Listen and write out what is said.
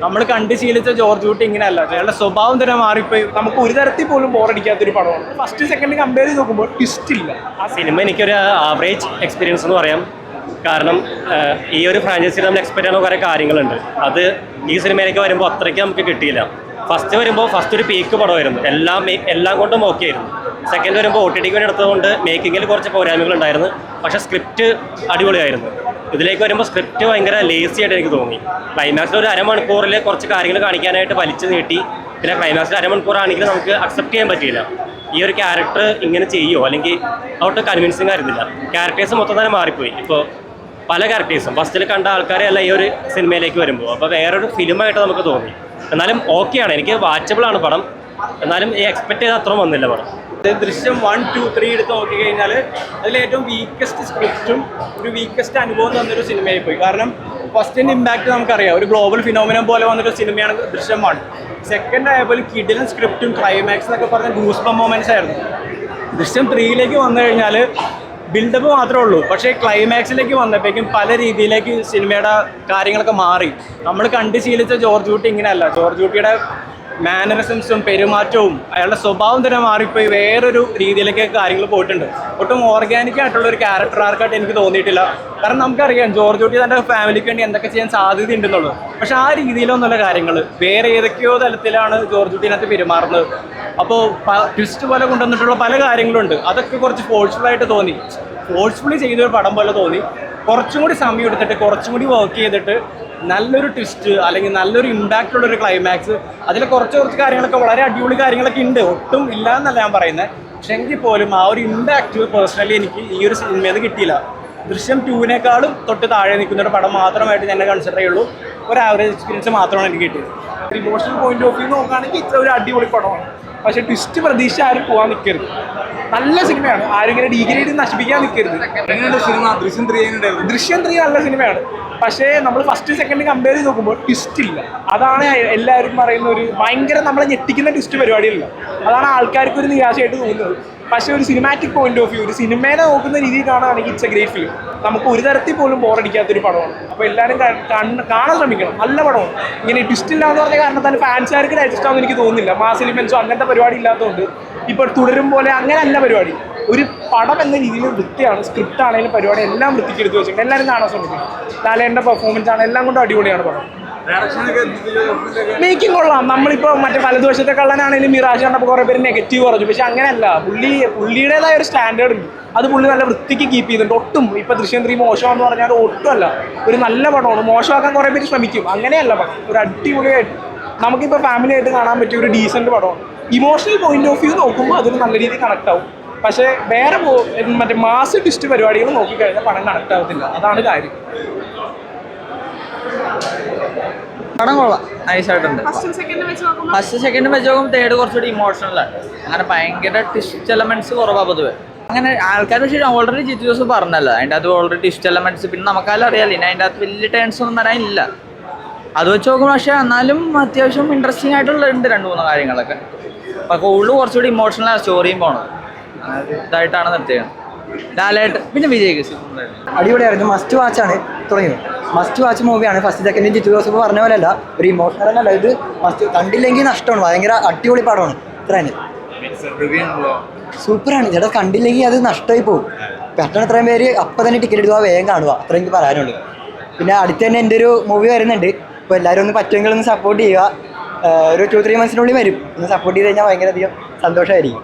നമ്മൾ കണ്ട് ശീലിച്ച ജോർജ് കുട്ടി ഇങ്ങനെയല്ല, അയാളുടെ സ്വഭാവം തന്നെ മാറിപ്പോയി. നമുക്ക് ഒരു തരത്തിൽ പോലും ബോറടിക്കാത്തൊരു പടമാണ്. ഫസ്റ്റ് സെക്കൻഡ് കമ്പയർ ചെയ്ത് നോക്കുമ്പോൾ ട്വിസ്റ്റ് ഇല്ല. ആ സിനിമ എനിക്കൊരു ആവറേജ് എക്സ്പീരിയൻസ് എന്ന് പറയാം. കാരണം ഈ ഒരു ഫ്രാഞ്ചൈസിയിൽ നമ്മൾ എക്സ്പെക്ട് ചെയ്യുന്ന കുറേ കാര്യങ്ങളുണ്ട്. അത് ഈ സിനിമയിലേക്ക് വരുമ്പോൾ അത്രയ്ക്ക് നമുക്ക് കിട്ടിയില്ല. ഫസ്റ്റ് വരുമ്പോൾ ഫസ്റ്റ് ഒരു പീക്ക് പടമായിരുന്നു, എല്ലാം കൊണ്ടും ഓക്കെ ആയിരുന്നു. സെക്കൻഡ് വരുമ്പോൾ OTT വേണ്ടി എടുത്തതുകൊണ്ട് മേക്കിങ്ങിൽ കുറച്ച് പോരായ്മകളുണ്ടായിരുന്നു. പക്ഷേ സ്ക്രിപ്റ്റ് അടിപൊളിയായിരുന്നു. ഇതിലേക്ക് വരുമ്പോൾ സ്ക്രിപ്റ്റ് ഭയങ്കര ലേസി ആയിട്ട് എനിക്ക് തോന്നി. ക്ലൈമാക്സിൽ ഒരു അരമണിക്കൂറിൽ കുറച്ച് കാര്യങ്ങൾ കാണിക്കാനായിട്ട് വലിച്ചു നീട്ടി. പിന്നെ ക്ലൈമാക്സിൽ അരമണിക്കൂറാണെങ്കിൽ നമുക്ക് അക്സെപ്റ്റ് ചെയ്യാൻ പറ്റിയില്ല. ഈ ഒരു ക്യാരക്ടർ ഇങ്ങനെ ചെയ്യുമോ, അല്ലെങ്കിൽ അവിടെ കൺവിൻസിങ് ആയിരുന്നില്ല. ക്യാരക്ടേഴ്സ് മൊത്തം തന്നെ മാറിപ്പോയി. ഇപ്പോൾ പല ക്യാരക്ടേഴ്സും ഫസ്റ്റിൽ കണ്ട ആൾക്കാരെയല്ല ഈ ഒരു സിനിമയിലേക്ക് വരുമ്പോൾ. അപ്പോൾ വേറൊരു ഫിലിമായിട്ട് നമുക്ക് തോന്നി. എന്നാലും ഓക്കെയാണ്, എനിക്ക് വാച്ചബിളാണ് പടം. എന്നാലും ഈ എക്സ്പെക്ട് ചെയ്ത അത്രയും വന്നില്ല പടം. ദൃശ്യം 1, 2, 3 എടുത്ത് നോക്കിക്കഴിഞ്ഞാൽ അതിലേറ്റവും വീക്കസ്റ്റ് സ്ക്രിപ്റ്റും ഒരു വീക്കസ്റ്റ് അനുഭവം തന്നൊരു സിനിമയായി പോയി. കാരണം ഫസ്റ്റിൻ്റെ ഇമ്പാക്റ്റ് നമുക്കറിയാം, ഒരു ഗ്ലോബൽ ഫിനോമിനം പോലെ വന്നൊരു സിനിമയാണ് ദൃശ്യം 1. സെക്കൻഡ് ആയപ്പോൾ കിഡിലും സ്ക്രിപ്റ്റും ക്ലൈമാക്സ് എന്നൊക്കെ പറഞ്ഞ ഗൂസ്ബം മൊമെന്റ്സ് ആയിരുന്നു. ദൃശ്യം 3ലേക്ക് വന്നു കഴിഞ്ഞാൽ ബിൽഡപ്പ് മാത്രമേ ഉള്ളൂ. പക്ഷേ ക്ലൈമാക്സിലേക്ക് വന്നപ്പോഴേക്കും പല രീതിയിലേക്ക് സിനിമയുടെ കാര്യങ്ങളൊക്കെ മാറി. നമ്മൾ കണ്ട് ശീലിച്ച ജോർജ് കുട്ടി ഇങ്ങനെയല്ല. ജോർജ് കുട്ടിയുടെ മാനറിസംസും പെരുമാറ്റവും അയാളുടെ സ്വഭാവം തന്നെ മാറിപ്പോയി വേറൊരു രീതിയിലേക്ക് കാര്യങ്ങൾ പോയിട്ടുണ്ട്. ഒട്ടും ഓർഗാനിക് ആയിട്ടുള്ള ഒരു ക്യാരക്ടർ ആർക്കായിട്ട് എനിക്ക് തോന്നിയിട്ടില്ല. കാരണം നമുക്കറിയാം ജോർജ് കുട്ടി തൻ്റെ ഫാമിലിക്ക് വേണ്ടി എന്തൊക്കെ ചെയ്യാൻ സാധ്യതയുണ്ടെന്നുള്ളത്. പക്ഷെ ആ രീതിയിലൊന്നുള്ള കാര്യങ്ങൾ വേറെ ഏതൊക്കെയോ തലത്തിലാണ് ജോർജ് കുട്ടീനകത്ത് പെരുമാറുന്നത്. അപ്പോൾ ട്വിസ്റ്റ് പോലെ കൊണ്ടുവന്നിട്ടുള്ള പല കാര്യങ്ങളുണ്ട്. അതൊക്കെ കുറച്ച് ഫോഴ്സ്ഫുള്ളായിട്ട് തോന്നി. ഫോഴ്സ്ഫുള്ളി ചെയ്തൊരു പടം പോലെ തോന്നി. കുറച്ചും കൂടി സമയം എടുത്തിട്ട് കുറച്ചും കൂടി വർക്ക് ചെയ്തിട്ട് നല്ലൊരു ട്വിസ്റ്റ് അല്ലെങ്കിൽ നല്ലൊരു ഇമ്പാക്റ്റ് ഉള്ളൊരു ക്ലൈമാക്സ്, അതിൽ കുറച്ച് കാര്യങ്ങളൊക്കെ വളരെ അടിപൊളി കാര്യങ്ങളൊക്കെ ഉണ്ട്, ഒട്ടും ഇല്ല എന്നല്ല ഞാൻ പറയുന്നത്. പക്ഷെ എങ്കിൽ പോലും ആ ഒരു ഇമ്പാക്റ്റ് പേഴ്സണലി എനിക്ക് ഈ ഒരു സിനിമയിൽ നിന്ന് കിട്ടിയില്ല. ദൃശ്യം 2വിനേക്കാളും തൊട്ട് താഴെ നിൽക്കുന്ന ഒരു പടം മാത്രമായിട്ട് ഞാൻ കൺസിഡർ ചെയ്യുള്ളൂ. ഒരു ആവറേജ് എക്സ്പീരിയൻസ് മാത്രമാണ് എനിക്ക് കിട്ടിയത്. ഇമോഷണൽ പോയിന്റ് ഓഫ് വ്യൂ നോക്കുകയാണെങ്കിൽ ഇത്ര ഒരു അടിപൊളി പടമാണ്. പക്ഷേ ട്വിസ്റ്റ് പ്രതീക്ഷ ആരും പോകാൻ നിൽക്കരുത്. നല്ല സിനിമയാണ്, ആരും ഇങ്ങനെ ഡിഗ്രേഡ് നശിപ്പിക്കാൻ നിൽക്കരുത്. സിനിമ ദൃശ്യം 3 നല്ല സിനിമയാണ്. പക്ഷേ നമ്മൾ ഫസ്റ്റ് സെക്കൻഡ് കമ്പയർ ചെയ്ത് നോക്കുമ്പോൾ ട്വിസ്റ്റ് ഇല്ല. അതാണ് എല്ലാവരും പറയുന്ന ഒരു ഭയങ്കര നമ്മളെ ഞെട്ടിക്കുന്ന ട്വിസ്റ്റ് പരിപാടിയില്ല. അതാണ് ആൾക്കാർക്ക് ഒരു നിരാശയായിട്ട് തോന്നുന്നത്. പക്ഷേ ഒരു സിനിമാറ്റിക് പോയിന്റ് ഓഫ് വ്യൂ, ഒരു സിനിമേനെ നോക്കുന്ന രീതിയിൽ കാണുകയാണെങ്കിൽ ഇറ്റ്സ് എ ഗ്രേറ്റ് ഫിലിം. നമുക്ക് ഒരു തരത്തിൽ പോലും ബോറടിക്കാത്തൊരു പടമാണ്. അപ്പോൾ എല്ലാവരും കാണാൻ ശ്രമിക്കണം. നല്ല പടമാണ്. ഇങ്ങനെ ട്വിസ്റ്റ് ഇല്ല എന്ന് പറഞ്ഞ കാരണത്താൽ ഫാൻസുകാർക്ക് ഡൈജസ്റ്റ് ആവുമെന്ന് എനിക്ക് തോന്നുന്നില്ല. മാസ് എലിമെന്റ്സോ അങ്ങനത്തെ പരിപാടി ഇല്ലാത്തതുകൊണ്ട് ഇപ്പോൾ തുടരും പോലെ അങ്ങനെയല്ല പരിപാടി. ഒരു പടം എന്ന രീതിയിൽ വൃത്തിയാണ്. സ്ക്രിപ്റ്റ് ആണെങ്കിലും പരിപാടി എല്ലാം വൃത്തിക്ക് എടുത്ത് വെച്ചിട്ടുണ്ട്. എല്ലാവരും കാണാൻ ശ്രമിക്കണം. ലാലേട്ടൻ്റെ പെർഫോമൻസ് ആണ്, എല്ലാം കൊണ്ടും അടിപൊളിയാണ് പടം. മേക്കിംഗ് കൊള്ളാം. നമ്മളിപ്പോൾ മറ്റേ വലതുവശത്തെ കള്ളനാണെങ്കിലും മിറാജ് കണ്ടപ്പോൾ കുറേ പേര് നെഗറ്റീവ് പറഞ്ഞു. പക്ഷെ അങ്ങനെയല്ല, പുള്ളിയുടേതായ ഒരു സ്റ്റാൻഡേർഡ് ഉണ്ട്. അത് പുള്ളി നല്ല വൃത്തിക്ക് കീപ്പ് ചെയ്തിട്ടുണ്ട്. ഒട്ടും ഇപ്പോൾ ദൃശ്യം 3 മോശമാണെന്ന് പറഞ്ഞാൽ ഒട്ടും അല്ല, ഒരു നല്ല പടമാണ്. മോശമാക്കാൻ കുറേ പേര് ശ്രമിക്കും, അങ്ങനെയല്ല പടം. ഒരു അടിപൊളിയായിട്ട് നമുക്കിപ്പോൾ ഫാമിലി ആയിട്ട് കാണാൻ പറ്റിയ ഒരു ഡീസൻറ്റ് പടമാണ്. ഇമോഷണൽ പോയിന്റ് ഓഫ് വ്യൂ നോക്കുമ്പോൾ അതിന് നല്ല രീതിയിൽ കണക്ട് ആവും. പക്ഷേ വേറെ മറ്റേ മാസ് ട്വിസ്റ്റ് പരിപാടികൾ നോക്കിക്കഴിഞ്ഞാൽ പടം കണക്ട് ആവത്തില്ല. അതാണ് കാര്യം. പടം കൊള്ളാം, നൈസായിട്ടുണ്ട്. ഫസ്റ്റ് സെക്കൻഡ് വെച്ച് നോക്കുമ്പോൾ തേർഡ് കുറച്ചുകൂടി ഇമോഷണലാണ്. അങ്ങനെ ഭയങ്കര ട്വിസ്റ്റ് എലമെന്റ്സ് കുറവാണ് പൊതുവെ. അങ്ങനെ ആൾക്കാർ പക്ഷേ ഓൾറെഡി ജിത്തു ജോസഫ് പറഞ്ഞല്ലോ, അതിൻ്റെ അകത്ത് ഓൾറെഡി ട്വിസ്റ്റ് എലമെന്റ്സ്. പിന്നെ നമുക്കെല്ലാം അറിയാമല്ലോ, ഇനി അതിൻ്റെ അകത്ത് വലിയ ടേൺസ് ഒന്നും വരാനില്ല. അത് വെച്ച് നോക്കുമ്പോൾ പക്ഷേ എന്നാലും അത്യാവശ്യം ഇൻട്രസ്റ്റിംഗ് ആയിട്ടുള്ളുണ്ട് 2-3 കാര്യങ്ങളൊക്കെ. അപ്പോൾ കൂടുതൽ കുറച്ചുകൂടി ഇമോഷണലാണ് സ്റ്റോറിയും പോണത്. ഇതായിട്ടാണ് നിർത്തിയത്. ലാലേട്ട് പിന്നെ വിജയ് അടിപൊളിയായിരുന്നു. മസ്റ്റ് വാച്ചാണ് തുടങ്ങിയത്. മസ്റ്റ് വാച്ച് മൂവിയാണ്. ഫസ്റ്റ് സെക്കൻഡ് ജിത്തു ജോസഫ് പറഞ്ഞ പോലെ അല്ല, ഒരു ഇമോഷണൽ അല്ല. ഇത് മസ്റ്റ് കണ്ടില്ലെങ്കിൽ നഷ്ടമാണ്. ഭയങ്കര അടിപൊളി പടമാണ്. ഇത്ര തന്നെ സൂപ്പറാണ്. ചേട്ടാ കണ്ടില്ലെങ്കിൽ അത് നഷ്ടമായി പോകും. പെട്ടെന്ന് ഇത്രയും പേര് അപ്പം തന്നെ ടിക്കറ്റ് എടുക്കുക, വേഗം കാണുക, അത്ര എനിക്ക് പറയാനുള്ളൂ. പിന്നെ അടുത്ത് തന്നെ എൻ്റെ ഒരു മൂവി വരുന്നുണ്ട്. അപ്പോൾ എല്ലാവരും ഒന്ന് പറ്റുമെങ്കിൽ ഒന്ന് സപ്പോർട്ട് ചെയ്യുക. ഒരു 2-3 മന്ത്സിനുള്ളിൽ വരും. ഒന്ന് സപ്പോർട്ട് ചെയ്ത് കഴിഞ്ഞാൽ ഭയങ്കര അധികം സന്തോഷമായിരിക്കും.